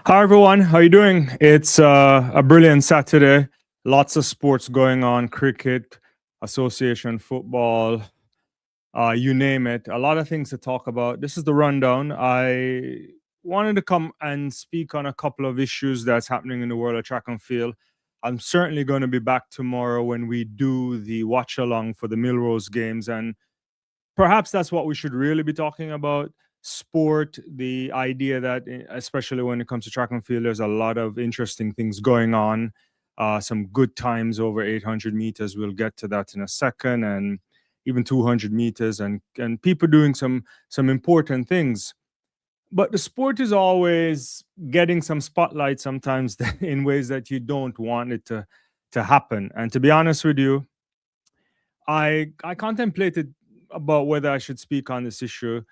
Hi everyone, how you doing? It's a brilliant Saturday. Lots of sports going on: cricket, association football, you name it. A lot of things to talk about. This is the rundown. I wanted to come and speak on a couple of issues that's happening in the world of track and field. I'm certainly going to be back tomorrow when we do the watch along for the Milrose games, and perhaps that's what we should really be talking about. Sport, the idea that especially when it comes to track and field, there's a lot of interesting things going on. Some good times over 800 meters, we'll get to that in a second, and even 200 meters, and people doing some important things. But the sport is always getting some spotlight sometimes in ways that you don't want it to happen. And to be honest with you, I contemplated about whether I should speak on this issue,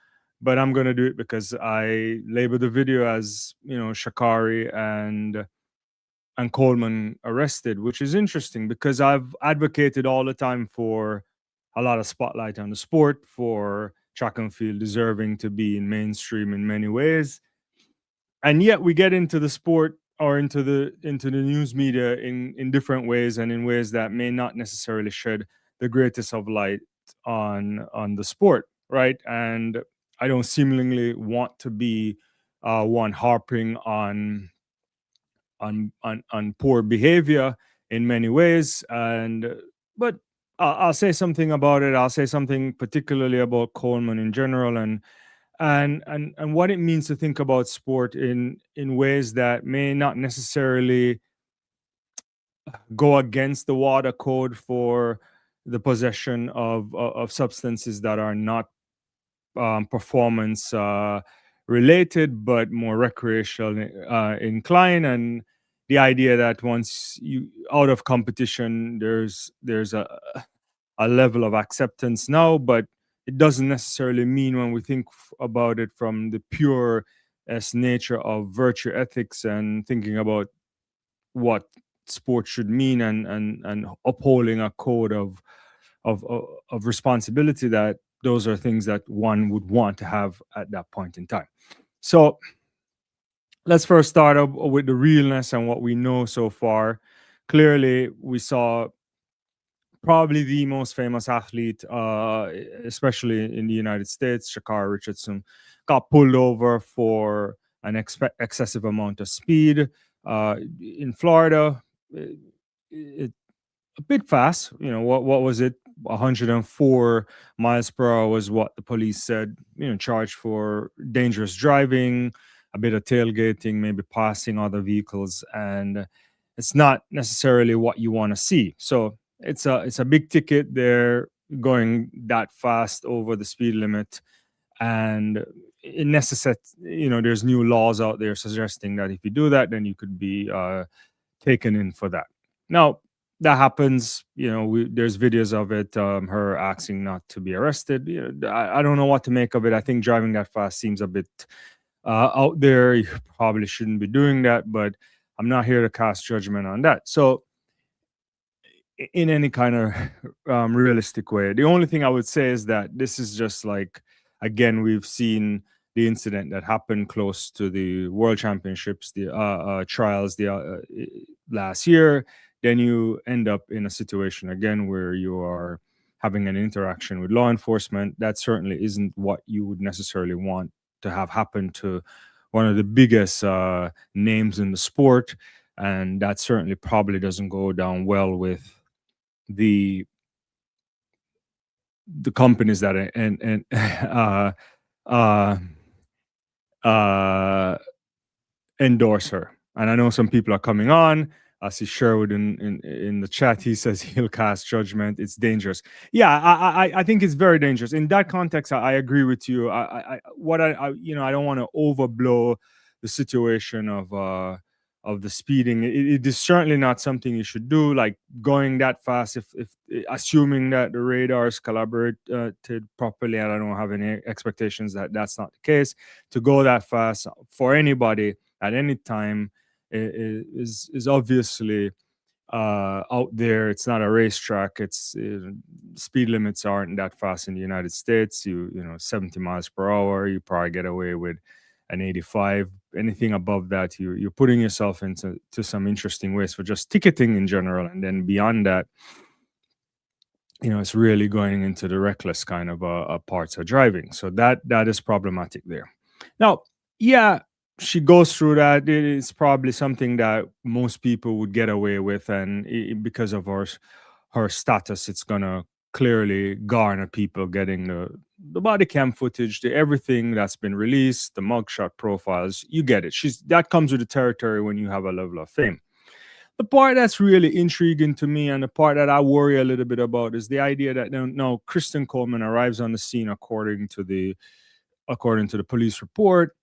but I'm going to do it because I labeled the video as, Sha'Carri and Coleman arrested, which is interesting because I've advocated all the time for a lot of spotlight on the sport, for track and field deserving to be in mainstream in many ways. And yet we get into the sport or into the news media in different ways, and in ways that may not necessarily shed the greatest of light on the sport, right? And I don't seemingly want to be one harping on poor behavior in many ways. And but I'll say something about it. I'll say something particularly about Coleman in general, and what it means to think about sport in ways that may not necessarily go against the water code for the possession of substances that are not performance related, but more recreational incline. And the idea that once you out of competition, there's a level of acceptance now, but it doesn't necessarily mean, when we think about it from the pure as nature of virtue ethics and thinking about what sport should mean, and upholding a code of responsibility, that those are things that one would want to have at that point in time. So let's first start up with the realness and what we know so far. Clearly, we saw probably the most famous athlete, especially in the United States, Sha'Carri Richardson, got pulled over for an excessive amount of speed in Florida. It a bit fast. What was it? 104 miles per hour was what the police said. Charged for dangerous driving, a bit of tailgating, maybe passing other vehicles, and it's not necessarily what you want to see. So it's a big ticket. They're going that fast over the speed limit, and it necessitates. There's new laws out there suggesting that if you do that, then you could be taken in for that. Now, that happens. There's videos of it. Her asking not to be arrested. I don't know what to make of it. I think driving that fast seems a bit out there. You probably shouldn't be doing that, but I'm not here to cast judgment on that. So, in any kind of realistic way, the only thing I would say is that this is just like, again, we've seen the incident that happened close to the World Championships, the trials, last year. Then you end up in a situation again where you are having an interaction with law enforcement. That certainly isn't what you would necessarily want to have happen to one of the biggest names in the sport, and that certainly probably doesn't go down well with the companies that and uh, uh, endorse her. And I know some people are coming on. I see Sherwood in the chat. He says he'll cast judgment. It's dangerous. Yeah, I think it's very dangerous. In that context, I agree with you. I don't want to overblow the situation of the speeding. It is certainly not something you should do. Like going that fast, if assuming that the radars collaborated properly, and I don't have any expectations that that's not the case. To go that fast for anybody at any time is obviously out there. It's not a racetrack. It's speed limits aren't that fast in the United States. 70 miles per hour, you probably get away with an 85. Anything above that, you're putting yourself into some interesting ways for just ticketing in general. And then beyond that, it's really going into the reckless kind of parts of driving. So that is problematic there. Now, yeah, she goes through that. It's probably something that most people would get away with, and because of her status, it's gonna clearly garner people getting the body cam footage, the everything that's been released, the mugshot profiles. You get it. That comes with the territory when you have a level of fame. The part that's really intriguing to me, and the part that I worry a little bit about, is the idea that now Kristen Coleman arrives on the scene according to the police report.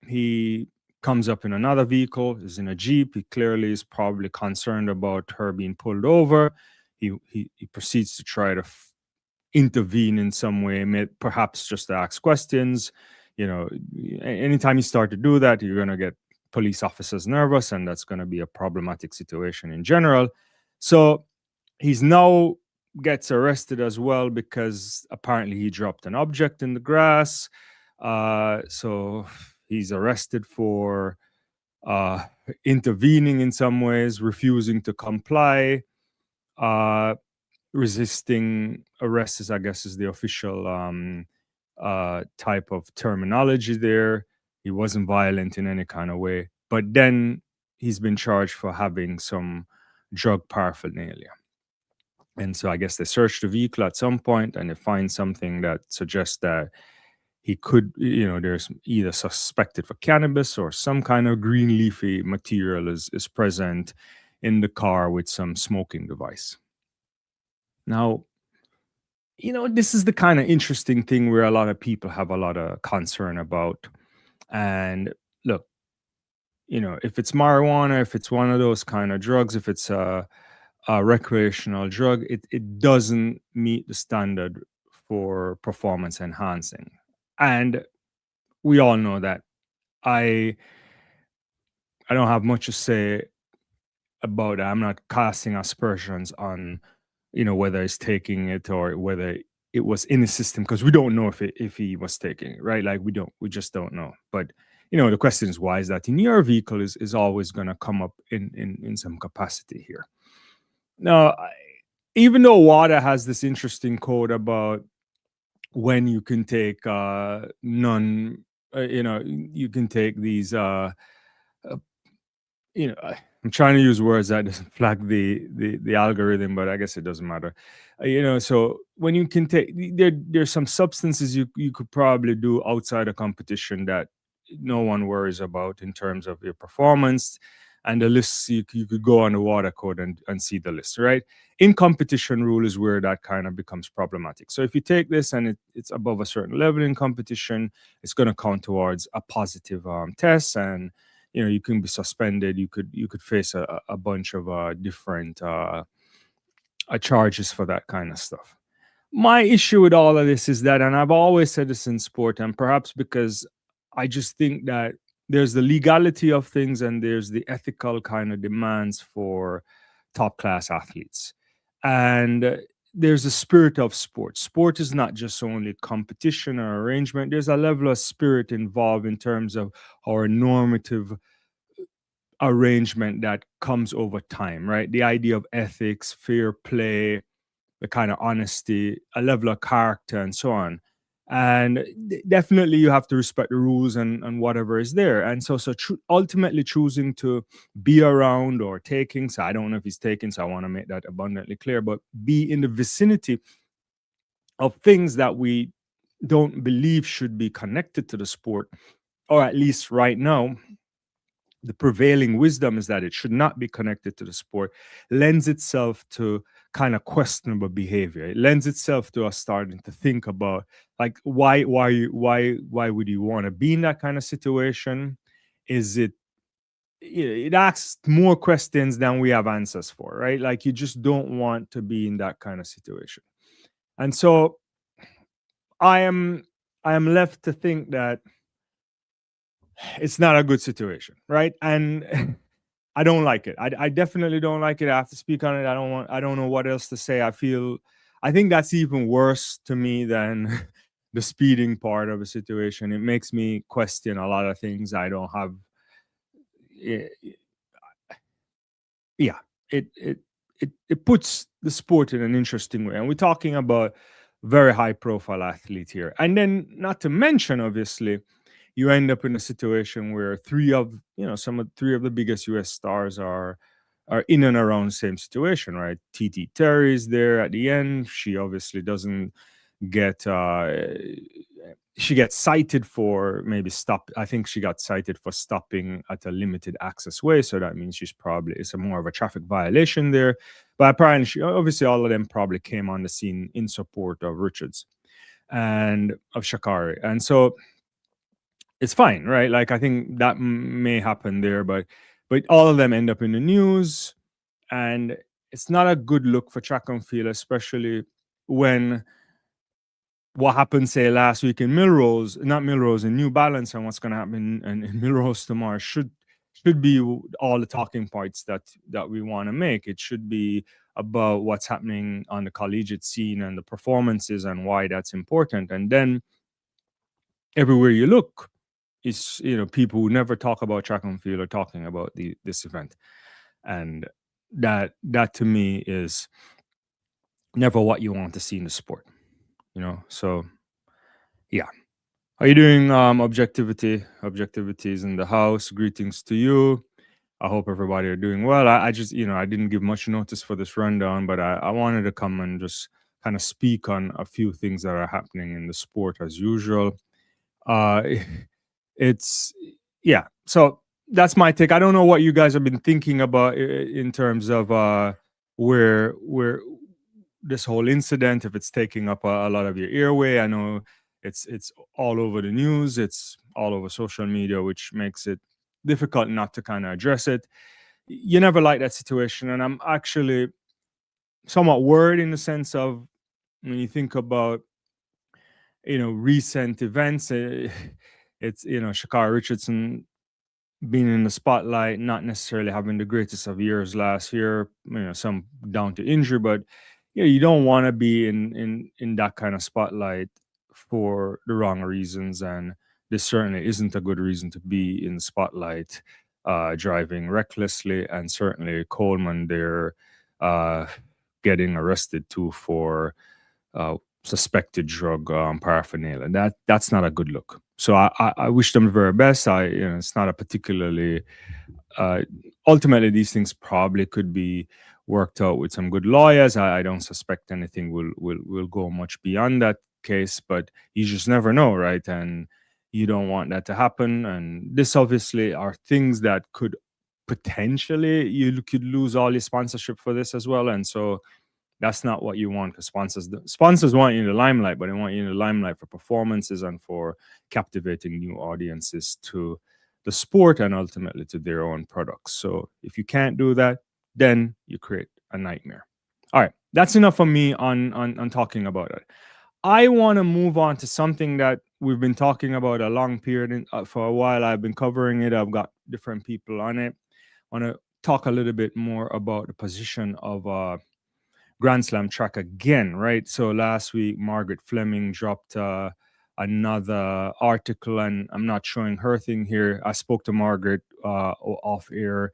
He comes up in another vehicle, is in a Jeep. He clearly is probably concerned about her being pulled over. He proceeds to try to intervene in some way, perhaps just to ask questions. Anytime you start to do that, you're going to get police officers nervous, and that's going to be a problematic situation in general. So he's now gets arrested as well because apparently he dropped an object in the grass. So he's arrested for intervening in some ways, refusing to comply, resisting arrest, I guess, is the official type of terminology there. He wasn't violent in any kind of way, but then he's been charged for having some drug paraphernalia. And so I guess they search the vehicle at some point and they find something that suggests that he could, there's either suspected for cannabis or some kind of green leafy material is present in the car with some smoking device. Now, this is the kind of interesting thing where a lot of people have a lot of concern about. And look, if it's marijuana, if it's one of those kind of drugs, if it's a recreational drug, it doesn't meet the standard for performance enhancing. And we all know that. I don't have much to say about it. I'm not casting aspersions on, whether he's taking it or whether it was in his system, because we don't know if he was taking it, right? Like we just don't know. But the question is, why is that in your vehicle is always going to come up in some capacity here. Now, even though WADA has this interesting code about when you can take you can take these I'm trying to use words that doesn't flag the algorithm, but I guess it doesn't matter. So when you can take there's some substances you could probably do outside of competition that no one worries about in terms of your performance. And the lists, you could go on the WADA code and see the list, right? In competition rule is where that kind of becomes problematic. So if you take this and it's above a certain level in competition, it's going to count towards a positive test, and you can be suspended. You could face a bunch of different charges for that kind of stuff. My issue with all of this is that, and I've always said this in sport, and perhaps because I just think that there's the legality of things and there's the ethical kind of demands for top class athletes. And there's a spirit of sport. Sport is not just only competition or arrangement. There's a level of spirit involved in terms of our normative arrangement that comes over time, right? The idea of ethics, fair play, the kind of honesty, a level of character, and so on. And definitely you have to respect the rules and whatever is there. And so ultimately choosing to be around or taking, so I don't know if he's taking, so I want to make that abundantly clear, but be in the vicinity of things that we don't believe should be connected to the sport, or at least right now, the prevailing wisdom is that it should not be connected to the sport, lends itself to kind of questionable behavior. It lends itself to us starting to think about, like, why would you want to be in that kind of situation? Is it asks more questions than we have answers for, right? Like, you just don't want to be in that kind of situation. And so I am left to think that it's not a good situation, right? And I don't like it. I definitely don't like it. I have to speak on it. I don't know what else to say. I think that's even worse to me than the speeding part of a situation. It makes me question a lot of things I don't have. eh, Yeah, it puts the sport in an interesting way, and we're talking about very high profile athlete here. And then, not to mention, obviously, you end up in a situation where three of the biggest US stars are in and around the same situation, right? TT Terry's there at the end. She obviously doesn't get she gets cited for maybe stop. I think she got cited for stopping at a limited access way, so that means it's a more of a traffic violation there. But apparently, obviously, all of them probably came on the scene in support of Richards and of Sha'Carri, and so it's fine, right? Like, I think that may happen there, but all of them end up in the news, and it's not a good look for track and field, especially when what happened, say, last week in Melrose, not Melrose, in New Balance, and what's going to happen in Melrose tomorrow should be all the talking points that we want to make. It should be about what's happening on the collegiate scene and the performances and why that's important. And then everywhere you look, is people who never talk about track and field are talking about this event, and that to me is never what you want to see in the sport. So yeah. How you doing, Objectivity? Objectivity is in the house. Greetings to you. I hope everybody are doing well. I just, I didn't give much notice for this rundown, but I wanted to come and just kind of speak on a few things that are happening in the sport as usual. Uh, it's yeah. So that's my take. I don't know what you guys have been thinking about in terms of where this whole incident, if it's taking up a lot of your airway. I know it's all over the news, it's all over social media, which makes it difficult not to kind of address it. You never like that situation, and I'm actually somewhat worried in the sense of when you think about recent events. It's Sha'Carri Richardson being in the spotlight, not necessarily having the greatest of years last year, some down to injury, but you don't want to be in that kind of spotlight for the wrong reasons, and this certainly isn't a good reason to be in the spotlight, driving recklessly, and certainly Coleman there getting arrested too for suspected drug paraphernalia. That's not a good look. So I wish them the very best. It's not a particularly ultimately these things probably could be worked out with some good lawyers. I don't suspect anything will go much beyond that case, but you just never know, right? And you don't want that to happen. And this obviously are things that could potentially, you could lose all your sponsorship for this as well. And so that's not what you want, because sponsors want you in the limelight, but they want you in the limelight for performances and for captivating new audiences to the sport and ultimately to their own products. So if you can't do that, then you create a nightmare. All right, that's enough for me on talking about it. I want to move on to something that we've been talking about a long period for a while. I've been covering it. I've got different people on it. I want to talk a little bit more about the position of Grand Slam track again, right? So last week, Margaret Fleming dropped another article, and I'm not showing her thing here. I spoke to Margaret off air.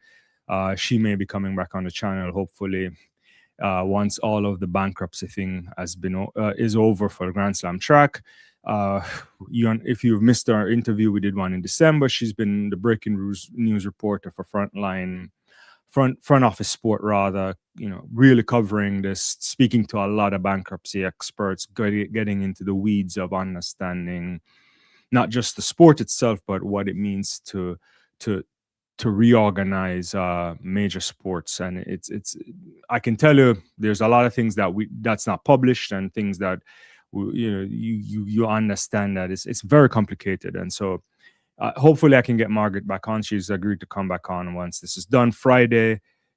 She may be coming back on the channel, hopefully, once all of the bankruptcy thing is over for the Grand Slam track. If you've missed our interview, we did one in December. She's been the breaking news reporter for front office sport, rather, really covering this, speaking to a lot of bankruptcy experts, getting into the weeds of understanding not just the sport itself, but what it means to reorganize major sports. And it's I can tell you there's a lot of things that's not published, and things that you understand that it's very complicated. And so hopefully I can get Margaret back on. She's agreed to come back on once this is done.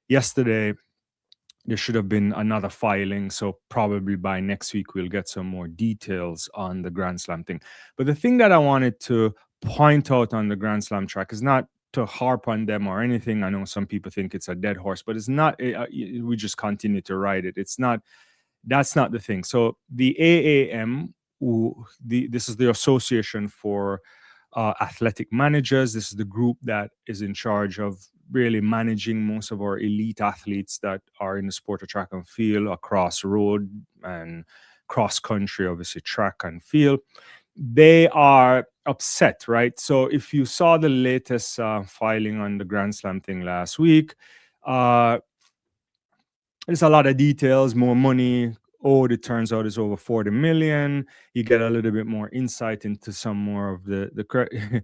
Yesterday, there should have been another filing. So probably by next week, we'll get some more details on the Grand Slam thing. But the thing that I wanted to point out on the Grand Slam track is not to harp on them or anything. I know some people think it's a dead horse, but it's not. We just continue to ride it. That's not the thing. So the AAM this is the Association for Athletic Managers. This is the group that is in charge of really managing most of our elite athletes that are in the sport of track and field across road and cross country, obviously track and field. They are upset, right? So if you saw the latest filing on the Grand Slam thing last week, there's a lot of details, more money. Oh, it turns out it's over 40 million. You get a little bit more insight into some more of the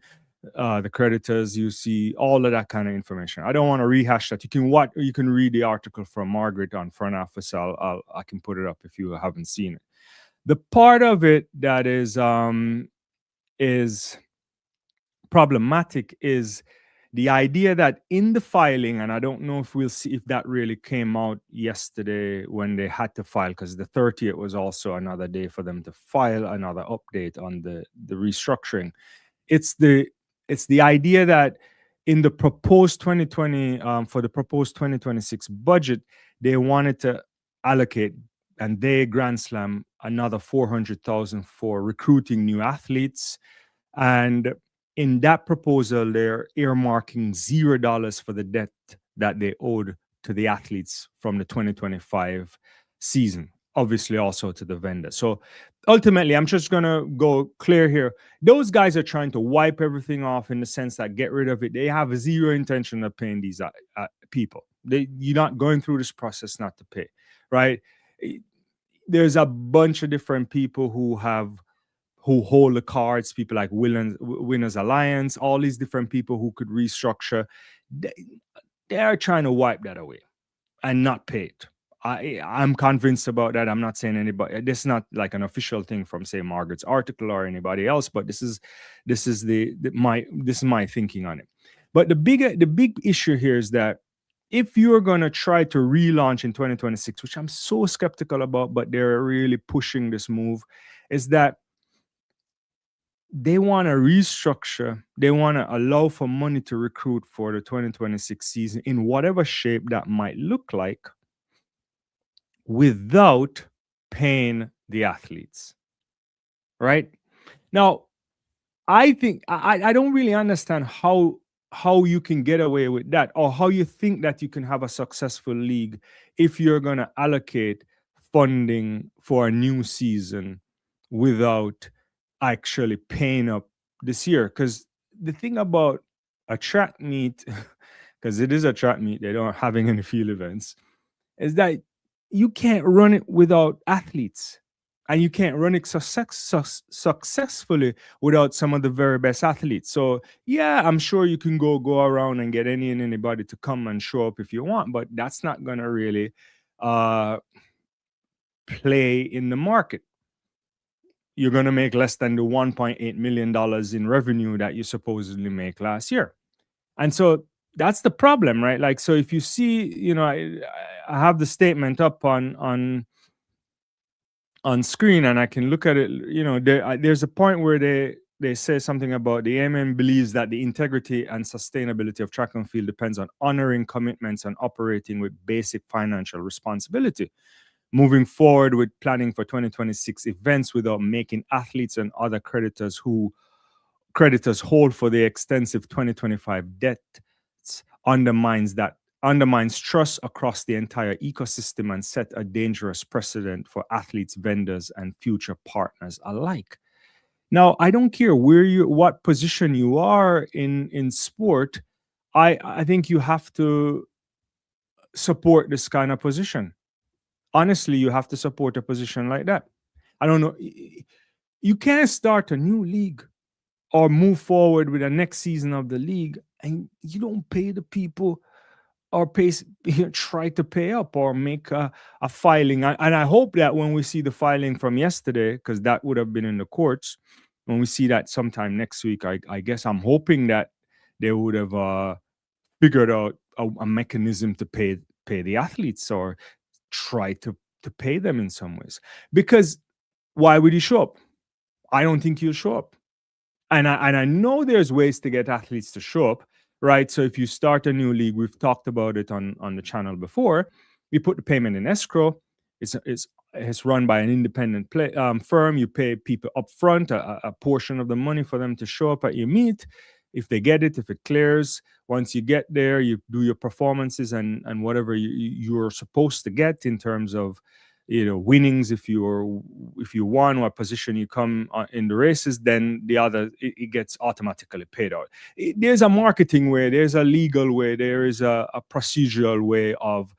creditors. You see all of that kind of information. I don't want to rehash that. You can read the article from Margaret on Front Office. I can put it up if you haven't seen it. The part of it that is problematic is the idea that in the filing, and I don't know if we'll see if that really came out yesterday when they had to file, because the 30th was also another day for them to file another update on the restructuring. It's the idea that in the proposed 2020 for the proposed 2026 budget, they wanted to allocate, and they Grand Slam another 400,000 for recruiting new athletes. And in that proposal, they're earmarking $0 for the debt that they owed to the athletes from the 2025 season, obviously also to the vendor. So ultimately, I'm just going to go clear here. Those guys are trying to wipe everything off in the sense that get rid of it. They have zero intention of paying these people. You're not going through this process not to pay, right? There's a bunch of different people who hold the cards, people like Winners Alliance, all these different people who could restructure. They are trying to wipe that away and not pay it. I'm convinced about that. I'm not saying anybody. This is not like an official thing from, say, Margaret's article or anybody else, but this is my thinking on it. But the big issue here is that if you're going to try to relaunch in 2026, which I'm so skeptical about, but they're really pushing this move, is that they want to restructure. They want to allow for money to recruit for the 2026 season in whatever shape that might look like, without paying the athletes. Right? Now, I think I don't really understand how you can get away with that, or how you think that you can have a successful league if you're going to allocate funding for a new season without actually paying up this year. Because the thing about a track meet, because it is a track meet, they don't having any field events, is that you can't run it without athletes, and you can't run it successfully without some of the very best athletes. So yeah, I'm sure you can go around and get anybody to come and show up if you want, but that's not gonna really play in the market. You're going to make less than the $1.8 million in revenue that you supposedly make last year. And so that's the problem, right? Like, so if you see, I have the statement up on screen, and I can look at it, there's a point where they say something about the AAM believes that the integrity and sustainability of track and field depends on honoring commitments and operating with basic financial responsibility. Moving forward with planning for 2026 events without making athletes and other creditors hold for the extensive 2025 debts undermines trust across the entire ecosystem and set a dangerous precedent for athletes, vendors, and future partners alike. Now, I don't care what position you are in sport. I think you have to support this kind of position. Honestly, you have to support a position like that. I don't know. You can't start a new league or move forward with the next season of the league and you don't pay the people, or try to pay up or make a filing. And I hope that when we see the filing from yesterday, because that would have been in the courts, when we see that sometime next week, I guess I'm hoping that they would have figured out a mechanism to pay the athletes, or try to pay them in some ways. Because why would he show up? I don't think he'll show up. And I know there's ways to get athletes to show up, right? So if you start a new league, we've talked about it on the channel before, you put the payment in escrow. It's it's run by an independent firm. You pay people up front a portion of the money for them to show up at your meet. If they get it, if it clears, once you get there, you do your performances and whatever you're supposed to get in terms of winnings. If you won what position you come in the races, then the other it gets automatically paid out. There's a marketing way, there's a legal way, there is a procedural way of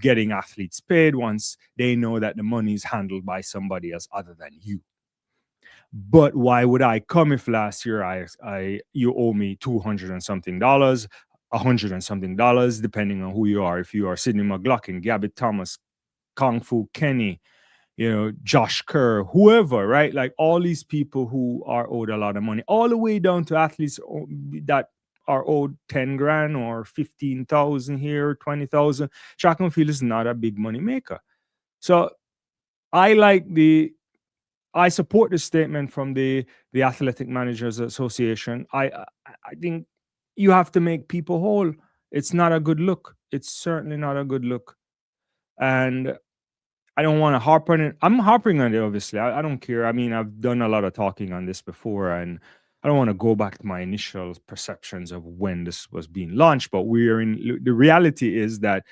getting athletes paid once they know that the money is handled by somebody else other than you. But why would I come if last year you owe me $200 and something, $100 and something, depending on who you are. If you are Sidney McLaughlin, Gabby Thomas, Kung Fu Kenny, Josh Kerr, whoever, right? Like all these people who are owed a lot of money, all the way down to athletes that are owed 10 grand or 15,000 here, 20,000. Track and field is not a big money maker. So I support the statement from the Athletic Managers Association. I think you have to make people whole. It's not a good look. It's certainly not a good look. And I don't want to harp on it. I'm harping on it, obviously. I don't care. I mean, I've done a lot of talking on this before, and I don't want to go back to my initial perceptions of when this was being launched. But the reality is that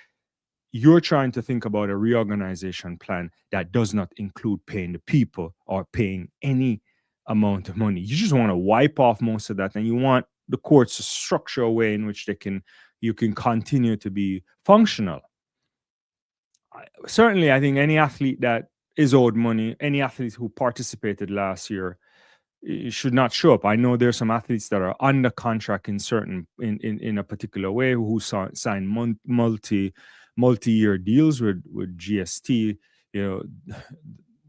you're trying to think about a reorganization plan that does not include paying the people or paying any amount of money. You just want to wipe off most of that, and you want the courts to structure a way in which you can continue to be functional. Certainly, I think any athlete that is owed money, any athlete who participated last year, should not show up. I know there's some athletes that are under contract in a particular way who sign multi-year deals with GST,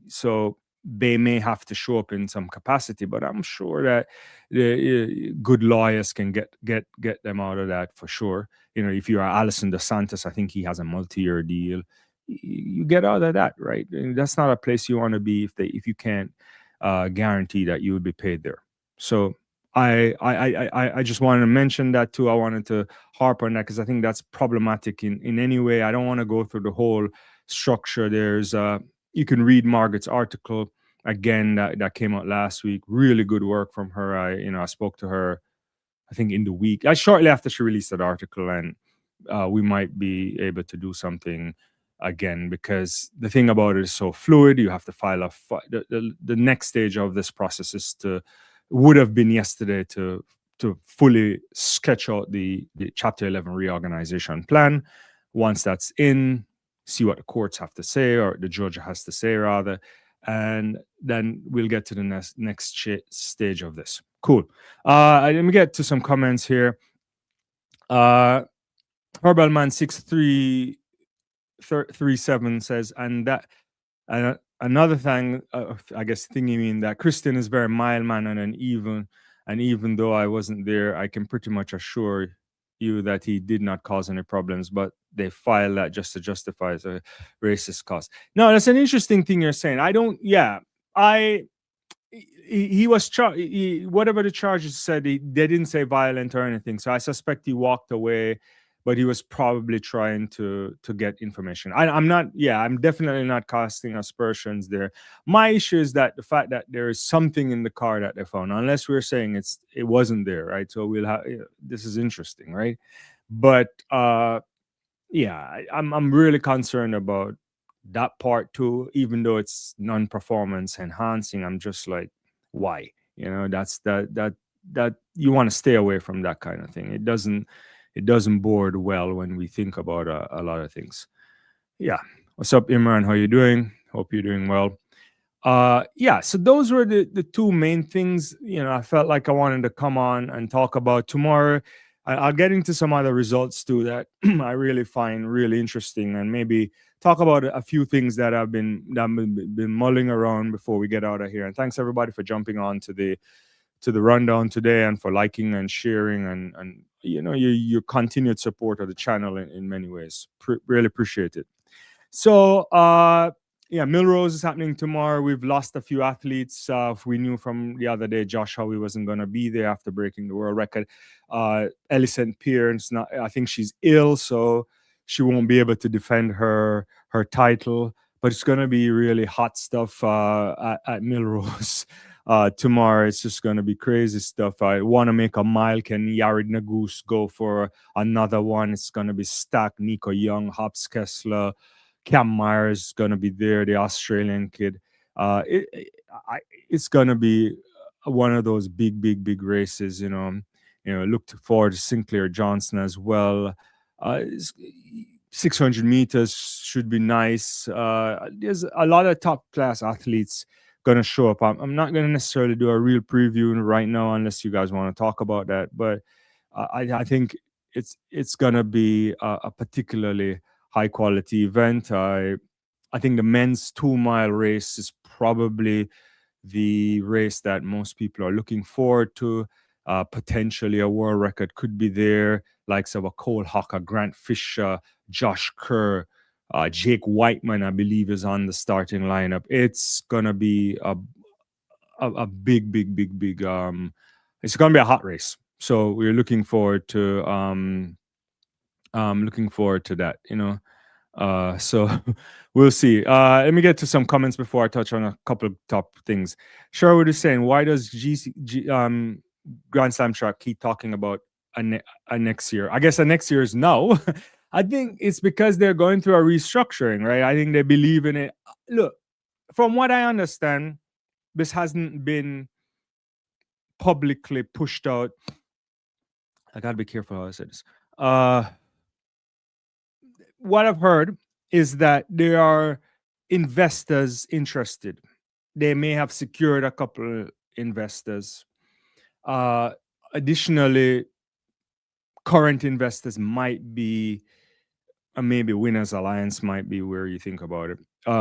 so they may have to show up in some capacity, but I'm sure that the good lawyers can get them out of that for sure. If you are Alison DeSantis, I think he has a multi-year deal. You get out of that, right? And that's not a place you want to be if you can't guarantee that you would be paid there. So I just wanted to mention that too. I wanted to harp on that because I think that's problematic in any way. I don't want to go through the whole structure. There's you can read Margaret's article again that came out last week. Really good work from her. I spoke to her, I think in the week shortly after she released that article, and we might be able to do something again, because the thing about it is so fluid. You have to file the next stage of this process would have been yesterday to fully sketch out the Chapter 11 reorganization plan. Once that's in, see what the courts have to say, or the judge has to say rather, and then we'll get to the next stage of this. Cool. Let me get to some comments here. Herbalman 6337 says, and that another thing, I guess thinking mean that Christian is very mild mannered and even though I wasn't there, I can pretty much assure you that he did not cause any problems, but they file that just to justify the racist cause. No, that's an interesting thing you're saying. He was whatever the charges said, they didn't say violent or anything, so I suspect he walked away, but he was probably trying to get information. I'm definitely not casting aspersions there. My issue is that the fact that there is something in the car that they found, unless we're saying it wasn't there, right? So we'll have this is interesting, right? But I'm really concerned about that part too, even though it's non-performance enhancing. I'm just like, why? That's that you want to stay away from that kind of thing. It doesn't bode well when we think about a lot of things. Yeah. What's up, Imran? How you doing? Hope you're doing well. So those were the two main things, I felt like I wanted to come on and talk about. Tomorrow I'll get into some other results too that I really find really interesting, and maybe talk about a few things that I've been mulling around before we get out of here. And thanks everybody for jumping on to the rundown today, and for liking and sharing and your continued support of the channel in many ways. Really appreciate it. So Millrose is happening tomorrow. We've lost a few athletes. We knew from the other day Josh Howie wasn't going to be there after breaking the world record. Ellison Pierce, I think she's ill, so she won't be able to defend her title. but it's gonna be really hot stuff at Milrose. Tomorrow it's just gonna be crazy stuff. I want to make a mile. Can Yared Nagus go for another one? It's gonna be stacked. Nico Young, Hobbs Kessler, Cam Myers gonna be there. The Australian kid. It's gonna be one of those big races. Look forward to Sinclair Johnson as well. 600 meters should be nice. There's a lot of top class athletes going to show up. I'm not going to necessarily do a real preview right now unless you guys want to talk about that. But I think it's going to be a particularly high quality event. I think the men's 2 mile race is probably the race that most people are looking forward to. Potentially a world record could be there, likes of a Cole Hocker, Grant Fisher, Josh Kerr, Jake Whiteman, I believe, is on the starting lineup. It's gonna be a big. It's gonna be a hot race. So we're looking forward to that. So we'll see. Let me get to some comments before I touch on a couple of top things. Sherwood is saying, why does Grand Slam track keep talking about a next year? I guess the next year is now. I think it's because they're going through a restructuring, right? I think they believe in it. Look, from what I understand, this hasn't been publicly pushed out. I gotta be careful how I say this. What I've heard is that there are investors interested. They may have secured a couple investors. Additionally, current investors might be, maybe Winners Alliance might be where you think about it,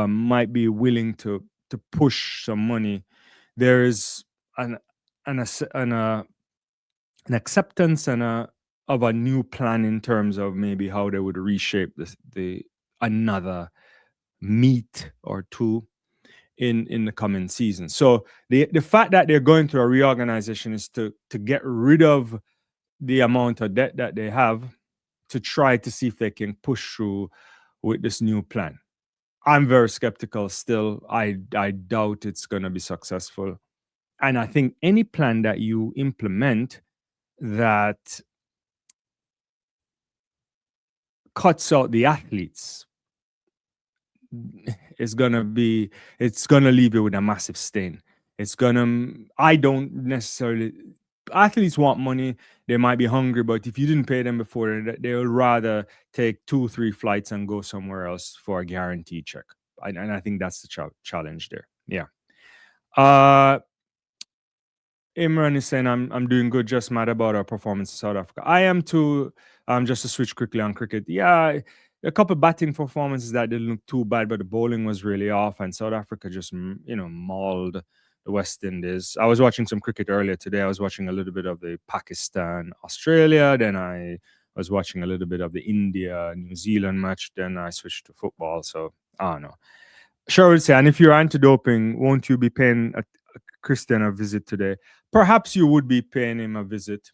might be willing to push some money. There is an acceptance of a new plan in terms of maybe how they would reshape the another meet or two in the coming season. So the fact that they're going through a reorganization is to get rid of the amount of debt that they have, to try to see if they can push through with this new plan. I'm very skeptical still. I doubt it's going to be successful. And I think any plan that you implement that cuts out the athletes it's gonna leave you with a massive stain. I don't necessarily, athletes want money, they might be hungry, but if you didn't pay them before, they'll rather take 2-3 flights and go somewhere else for a guaranteed check. And I think that's the challenge there. Yeah. Imran is saying, I'm doing good, just mad about our performance in South Africa. I am too. Just to switch quickly on cricket. Yeah, a couple batting performances that didn't look too bad, but the bowling was really off, and South Africa just, mauled the West Indies. I was watching some cricket earlier today. I was watching a little bit of the Pakistan-Australia, then I was watching a little bit of the India-New Zealand match, then I switched to football, so I don't know. Sure would say, and if you're anti-doping, won't you be paying Christian a visit today? Perhaps you would be paying him a visit.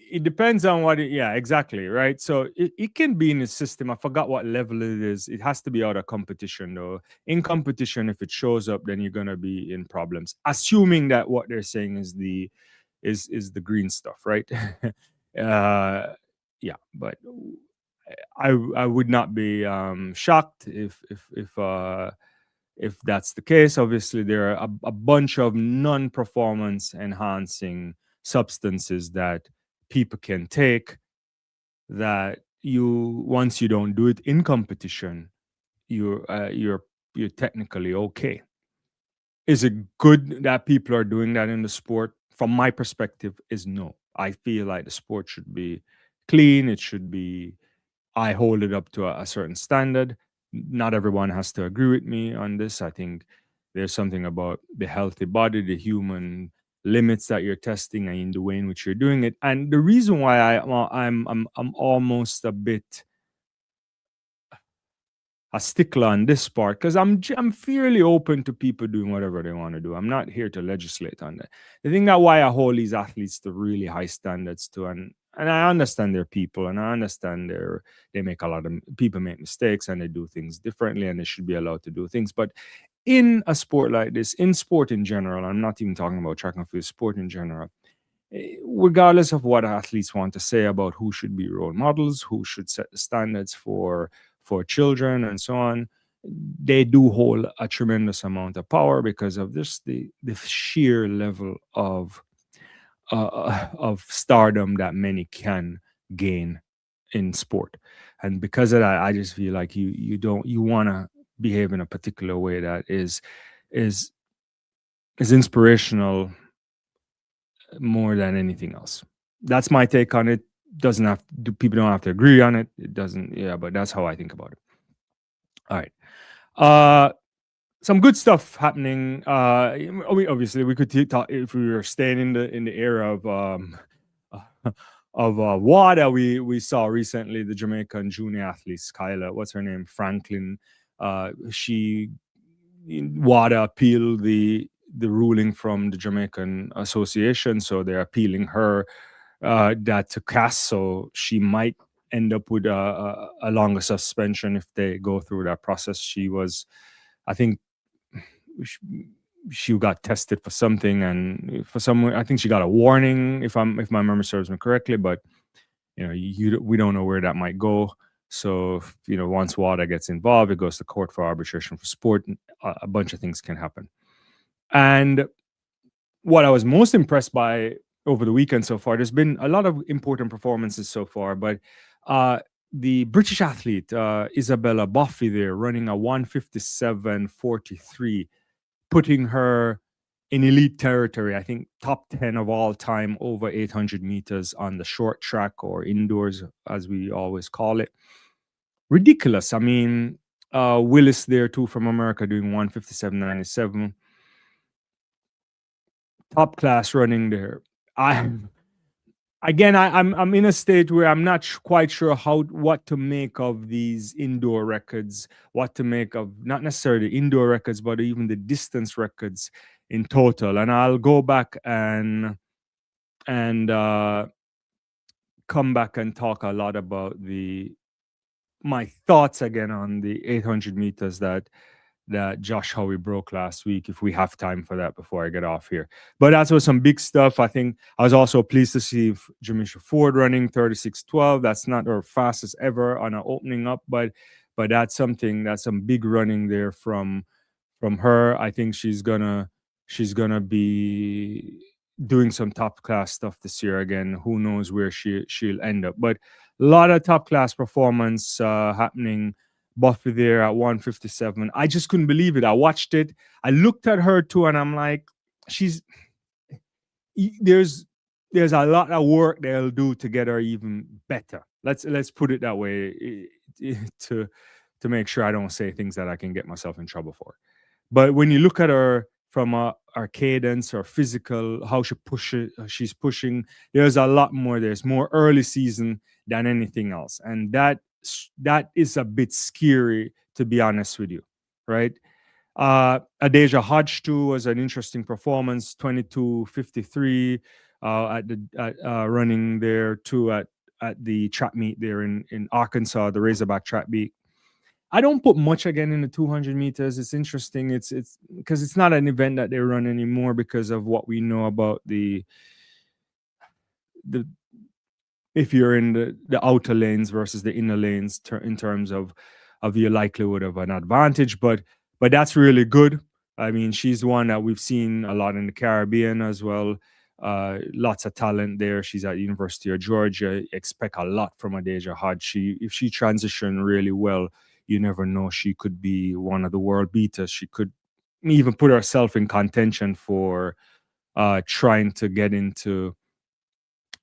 It depends on what yeah, exactly, right? So it can be in the system. I forgot what level it is. It has to be out of competition though. In competition, if it shows up, then you're gonna be in problems. Assuming that what they're saying is the green stuff, right? Yeah, but I would not be shocked if that's the case. Obviously, there are a bunch of non-performance enhancing substances that people can take that once you don't do it in competition, you're technically okay. Is it good that people are doing that in the sport? From my perspective, is no. I feel like the sport should be clean. It should be, I hold it up to a certain standard. Not everyone has to agree with me on this. I think there's something about the healthy body, the human limits that you're testing, and in the way in which you're doing it. And the reason why I'm almost a bit a stickler on this part, because I'm fairly open to people doing whatever they want to do. I'm not here to legislate on that. The thing that why I hold these athletes to really high standards too, and and I understand they're people, and I understand they make a lot of people make mistakes and they do things differently, and they should be allowed to do things. But in a sport like this, in sport in general, I'm not even talking about track and field, sport in general, regardless of what athletes want to say about who should be role models, who should set the standards for children, and so on, they do hold a tremendous amount of power because of this the sheer level of stardom that many can gain in sport, and because of that, I just feel like you want to behave in a particular way that is is inspirational more than anything else. That's my take on it. Doesn't have people don't have to agree on it. It doesn't, yeah, but that's how I think about it. All right. Uh some good stuff happening. Obviously we could talk if we were staying in the era of WADA. We saw recently the Jamaican junior athlete Skylar, what's her name, Franklin. She WADA appealed the ruling from the Jamaican Association, so they're appealing her that to CAS, so she might end up with a longer suspension if they go through that process. She was, I think, sh- she got tested for something, and for some, I think she got a warning if my memory serves me correctly. But we don't know where that might go. So once WADA gets involved, it goes to court for arbitration for sport. A bunch of things can happen. And what I was most impressed by over the weekend so far, there's been a lot of important performances so far, but the British athlete, Isabella Boffey, there running a 1:57:43, putting her in elite territory. I think top 10 of all time over 800 meters on the short track, or indoors, as we always call it. Ridiculous. I mean, Willis there too from America doing 1:57:97. Top class running there. I again, I'm in a state where I'm not quite sure what to make of these indoor records, what to make of not necessarily indoor records, but even the distance records in total. And I'll go back and come back and talk a lot about my thoughts again on the 800 meters that Josh Howie broke last week, if we have time for that before I get off here. But that was some big stuff. I think I was also pleased to see Jamisha Ford running 36:12. That's not her fastest ever on an opening up, but that's some big running there from her. I think she's gonna be doing some top class stuff this year again. Who knows where she'll end up, but a lot of top class performance happening. Boffey there at 1:57. I just couldn't believe it. I watched it. I looked at her too, and I'm like, she's there's a lot of work they'll do to get her even better. Let's put it that way, to make sure I don't say things that I can get myself in trouble for. But when you look at her from her cadence, her physical, how she's pushing, there's a lot more. There's more early season than anything else, and that is a bit scary, to be honest with you, right? Adeja Hodge too was an interesting performance, 22:53 running there too at the track meet there in Arkansas, the Razorback track meet. I don't put much again in the 200 meters. It's interesting. It's because it's not an event that they run anymore because of what we know about the if you're in the outer lanes versus the inner lanes in terms of your likelihood of an advantage. But that's really good. I mean, she's one that we've seen a lot in the Caribbean as well. Lots of talent there. She's at the University of Georgia. Expect a lot from Adeja Hodge. If she transitioned really well, you never know. She could be one of the world beaters. She could even put herself in contention for trying to get into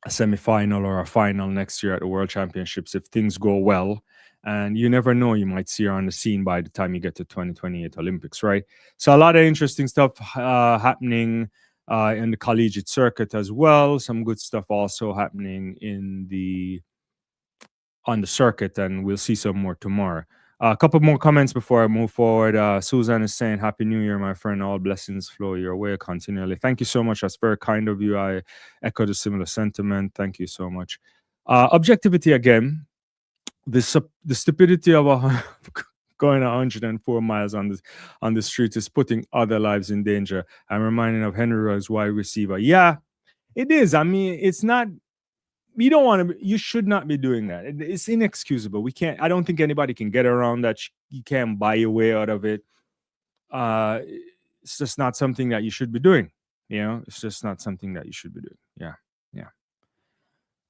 a semifinal or a final next year at the World Championships if things go well. And you never know, you might see her on the scene by the time you get to 2028 Olympics, right? So a lot of interesting stuff happening in the collegiate circuit as well. Some good stuff also happening on the circuit, and we'll see some more tomorrow. A couple more comments before I move forward. Susan is saying, Happy New Year, my friend. All blessings flow your way continually. Thank you so much. That's very kind of you. I echo the similar sentiment. Thank you so much. Objectivity again, the stupidity of going 104 miles on the street is putting other lives in danger. I'm reminded of Henry Ruggs, wide receiver. Yeah, it is. I mean, it's not. You don't want to. You should not be doing that. It's inexcusable. We can't. I don't think anybody can get around that. You can't buy your way out of it. It's just not something that you should be doing. It's just not something that you should be doing. Yeah, yeah.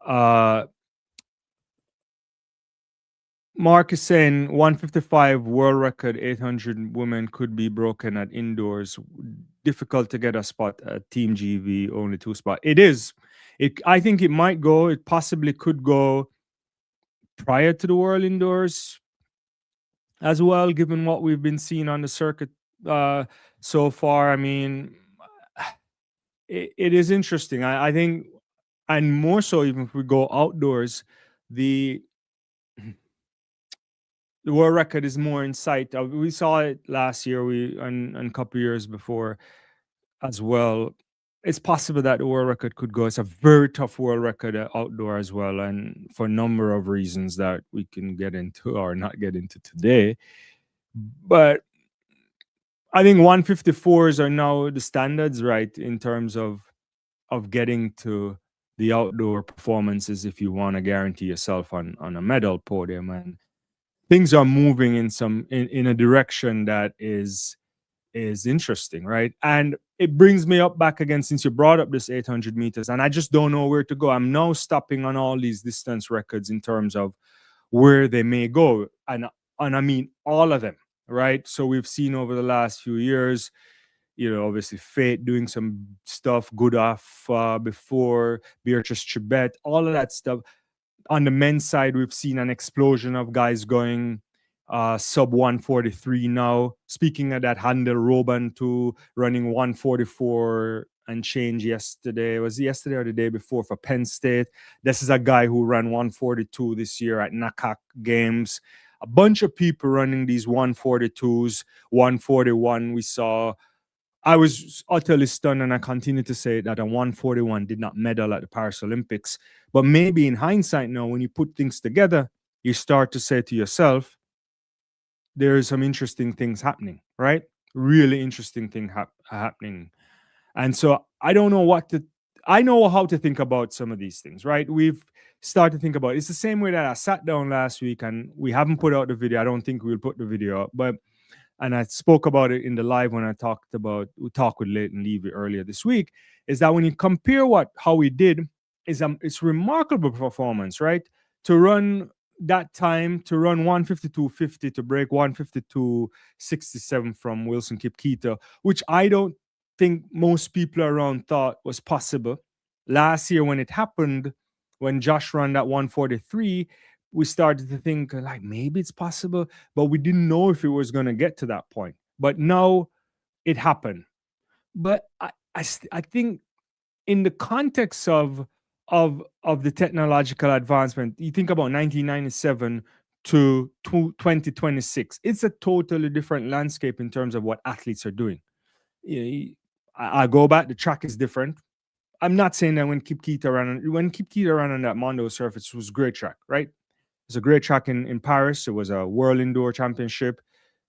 Uh, Mark is saying 155 world record, 800 women could be broken at indoors. Difficult to get a spot at Team GV, only 2 spot. It is. I think it might go. It possibly could go prior to the World Indoors as well, given what we've been seeing on the circuit so far. I mean, it is interesting. I think, and more so, even if we go outdoors, the world record is more in sight. We saw it last year, and a couple years before as well. It's possible that the world record could go. It's a very tough world record outdoor as well, and for a number of reasons that we can get into or not get into today. But I think 154s are now the standards, right, in terms of getting to the outdoor performances if you want to guarantee yourself on a medal podium. And things are moving in a direction that is interesting, right? And it brings me up back again, since you brought up this 800 meters, and I just don't know where to go. I'm now stopping on all these distance records in terms of where they may go, and I mean all of them, right? So we've seen over the last few years, obviously Fate doing some stuff good off before, Beatrice Chibet, all of that stuff. On the men's side, we've seen an explosion of guys going sub 143 now. Speaking of that, Handel Roban too, running 144 and change yesterday. Was it yesterday or the day before for Penn State? This is a guy who ran 142 this year at NACAC games. A bunch of people running these 142s, 141 we saw. I was utterly stunned, and I continue to say that a 141 did not medal at the Paris Olympics. But maybe in hindsight now, when you put things together, you start to say to yourself, there are some interesting things happening, right? Really interesting thing happening. And so I don't know I know how to think about some of these things, right? We've started to think about it. It's the same way that I sat down last week, and we haven't put out the video. I don't think we'll put the video up, and I spoke about it in the live when we talked with Leighton Levy earlier this week, is that when you compare how we did, it's remarkable performance, right? To run that time, to run 152.50, to break 152.67 from Wilson Kipketer, which I don't think most people around thought was possible. Last year when it happened, when Josh ran that 143, we started to think like maybe it's possible, but we didn't know if it was going to get to that point. But now it happened. But I think in the context of the technological advancement, you think about 1997 to 2026, it's a totally different landscape in terms of what athletes are doing. I go back, the track is different. I'm not saying that when Kipketer ran on that Mondo surface, it was a great track, right? It's a great track in Paris. It was a World Indoor Championship.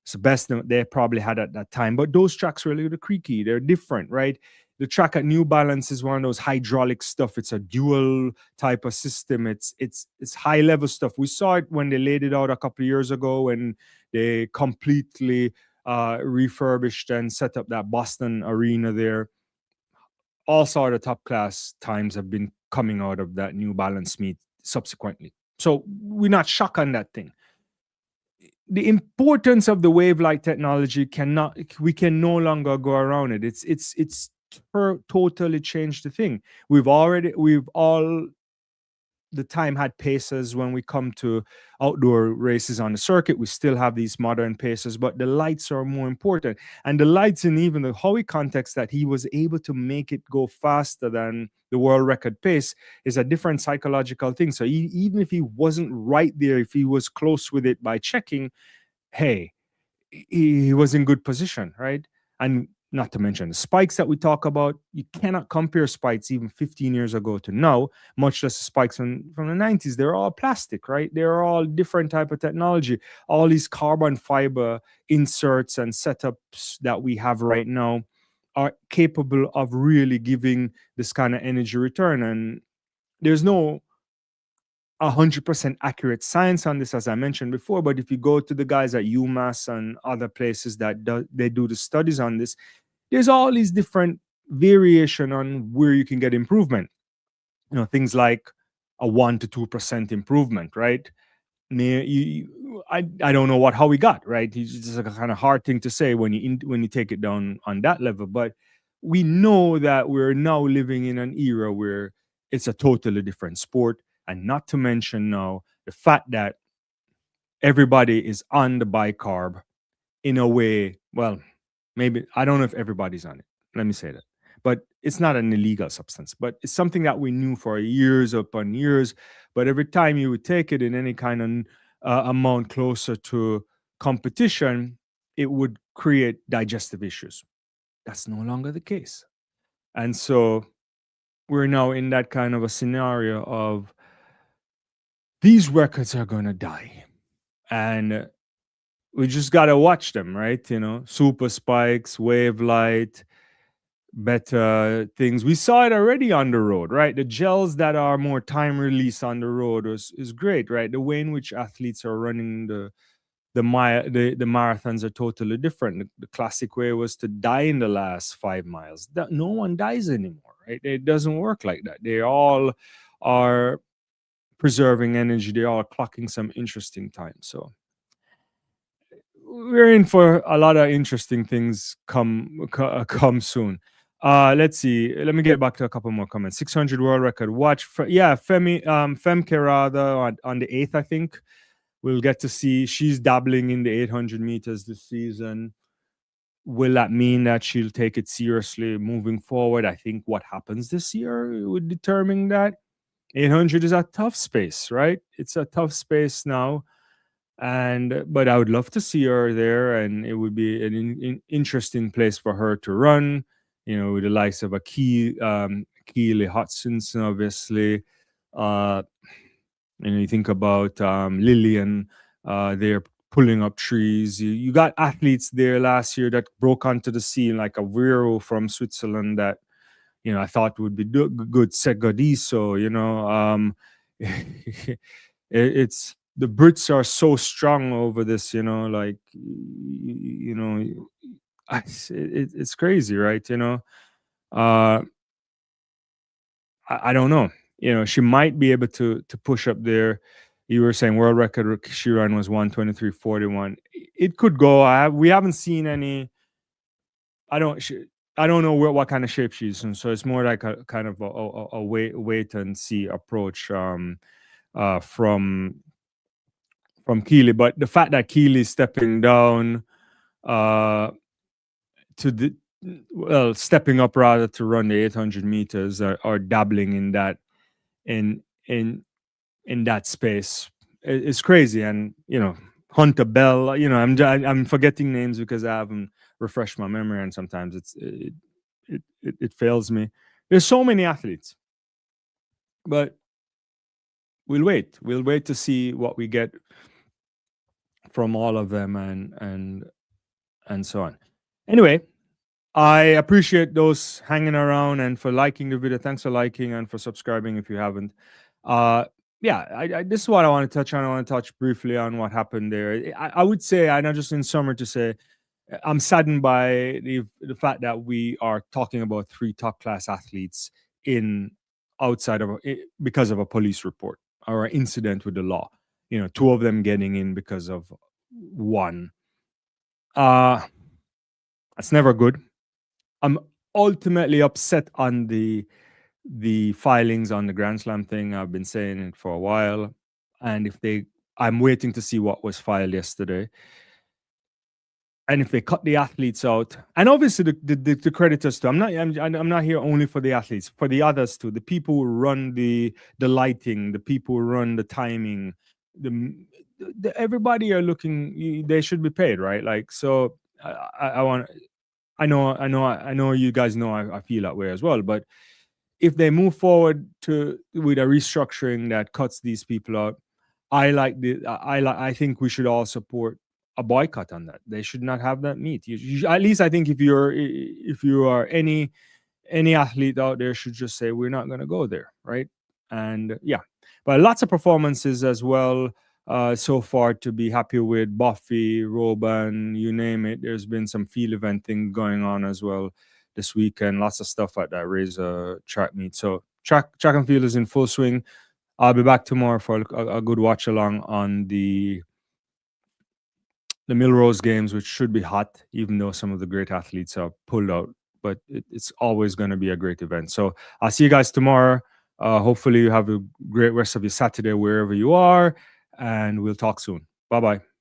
It's the best they probably had at that time. But those tracks were a little creaky. They're different, right? The track at New Balance is one of those hydraulic stuff. It's a dual type of system. It's high level stuff. We saw it when they laid it out a couple of years ago, when they completely refurbished and set up that Boston arena there. All sort of top class times have been coming out of that New Balance meet subsequently. So we're not shocked on that thing. The importance of the wave-like technology we can no longer go around it. It's totally changed the thing. We've all the time had paces when we come to outdoor races on the circuit. We still have these modern paces, but the lights are more important. And the lights, in even the Howie context, that he was able to make it go faster than the world record pace, is a different psychological thing. So even if he wasn't right there, if he was close with it by checking, hey, he was in good position, right? And not to mention the spikes that we talk about. You cannot compare spikes even 15 years ago to now, much less the spikes from the 90s. They're all plastic, right? They're all different type of technology. All these carbon fiber inserts and setups that we have right now are capable of really giving this kind of energy return. And there's no 100% accurate science on this, as I mentioned before. But if you go to the guys at UMass and other places that they do the studies on this, there's all these different variation on where you can get improvement. Things like a 1 to 2% improvement, right? I don't know how we got right. It's just like a kind of hard thing to say when you take it down on that level. But we know that we're now living in an era where it's a totally different sport, and not to mention now the fact that everybody is on the bicarb in a way. Well, maybe I don't know if everybody's on it. Let me say that. But it's not an illegal substance, but it's something that we knew for years upon years. But every time you would take it in any kind of amount closer to competition, it would create digestive issues. That's no longer the case. And so we're now in that kind of a scenario of these records are going to die. And we just got to watch them, right? Super spikes, wave light, better things. We saw it already on the road, right? The gels that are more time release on the road is great, right? The way in which athletes are running the marathons are totally different. The classic way was to die in the last 5 miles. That no one dies anymore, right? It doesn't work like that. They all are preserving energy. They are clocking some interesting time. So we're in for a lot of interesting things come soon. Let's see. Let me get back to a couple more comments. 600 world record. Femke rather on the 8th, I think. We'll get to see. She's dabbling in the 800 meters this season. Will that mean that she'll take it seriously moving forward? I think what happens this year would determine that. 800 is a tough space, right? It's a tough space now. But I would love to see her there, and it would be an interesting place for her to run. With the likes of a Keely Hutchinson, obviously. You think about Lillian, they're pulling up trees. You got athletes there last year that broke onto the scene, like a Vero from Switzerland that I thought would be good. Segadiso, it's the Brits are so strong over this, it's crazy, right? I don't know. She might be able to push up there. You were saying world record she ran was 1:23:41. It could go. We haven't seen any. I don't know what kind of shape she's in. So it's more like a kind of a wait and see approach from Keely. But the fact that Keely's stepping down stepping up rather to run the 800 meters or dabbling in that in that space is crazy. And Hunter Bell, I'm forgetting names because I haven't refreshed my memory, and sometimes it fails me. There's so many athletes, but we'll wait to see what we get from all of them and so on. Anyway, I appreciate those hanging around and for liking the video. Thanks for liking and for subscribing if you haven't. This is what I want to touch on. I want to touch briefly on what happened there. I would say, and not just in summary to say, I'm saddened by the fact that we are talking about 3 top class athletes because of a police report or an incident with the law. 2 of them getting in because of one. That's never good. I'm ultimately upset on the filings on the Grand Slam thing. I've been saying it for a while, and I'm waiting to see what was filed yesterday. And if they cut the athletes out, and obviously the creditors too. I'm not here only for the athletes, for the others too. The people who run the lighting, the people who run the timing, everybody are looking. They should be paid, right? Like so. I want I know you guys know I feel that way as well. But if they move forward to with a restructuring that cuts these people out, I think we should all support a boycott on that. They should not have that meat. At least I think if you are any athlete out there should just say we're not going to go there, right? And yeah, but lots of performances as well so far to be happy with. Boffey, Roban, you name it. There's been some field event thing going on as well this weekend. Lots of stuff at that Razor track meet. So track and field is in full swing. I'll be back tomorrow for a good watch along on the Milrose games, which should be hot, even though some of the great athletes are pulled out. But it's always going to be a great event. So I'll see you guys tomorrow. Hopefully, you have a great rest of your Saturday wherever you are, and we'll talk soon. Bye bye.